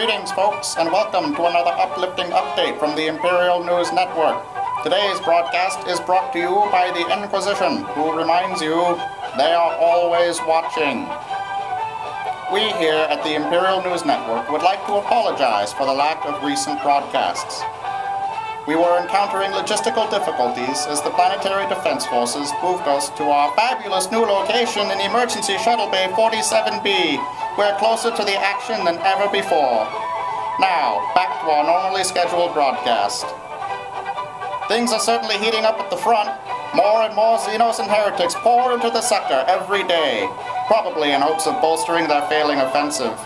Greetings, folks, and welcome to another uplifting update from the Imperial News Network. Today's broadcast is brought to you by the Inquisition, who reminds you they are always watching. We here at the Imperial News Network would like to apologize for the lack of recent broadcasts. We were encountering logistical difficulties as the Planetary Defense Forces moved us to our fabulous new location in Emergency Shuttle Bay 47B. We're closer to the action than ever before. Now, back to our normally scheduled broadcast. Things are certainly heating up at the front. More and more Xenos and heretics pour into the sector every day, probably in hopes of bolstering their failing offensive.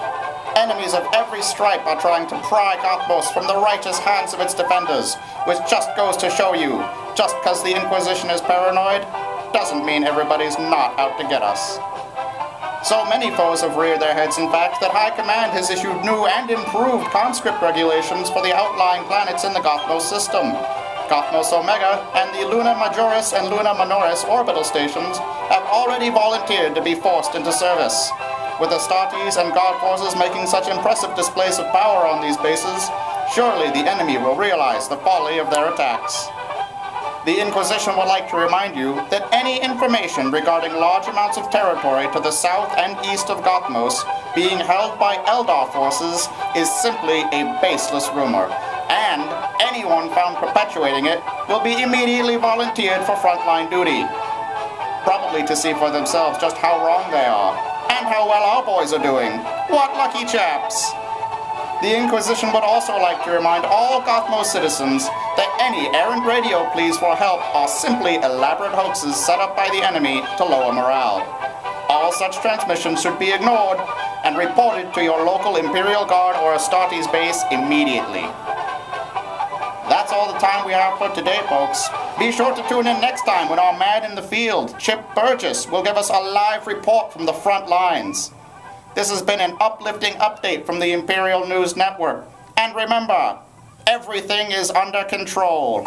Enemies of every stripe are trying to pry Gothmos from the righteous hands of its defenders, which just goes to show you, just because the Inquisition is paranoid, doesn't mean everybody's not out to get us. So many foes have reared their heads, in fact, that High Command has issued new and improved conscript regulations for the outlying planets in the Gothmos system. Gothmos Omega and the Luna Majoris and Luna Minoris orbital stations have already volunteered to be forced into service. With Astartes and God forces making such impressive displays of power on these bases, surely the enemy will realize the folly of their attacks. The Inquisition would like to remind you that any information regarding large amounts of territory to the south and east of Gothmos being held by Eldar forces is simply a baseless rumor, and anyone found perpetuating it will be immediately volunteered for frontline duty, probably to see for themselves just how wrong they are, and how well our boys are doing. What lucky chaps! The Inquisition would also like to remind all Gothmos citizens that any errant radio pleas for help are simply elaborate hoaxes set up by the enemy to lower morale. All such transmissions should be ignored and reported to your local Imperial Guard or Astartes base immediately. That's all the time we have for today, folks. Be sure to tune in next time when our man in the field, Chip Burgess, will give us a live report from the front lines. This has been an uplifting update from the Imperial News Network. And remember, everything is under control.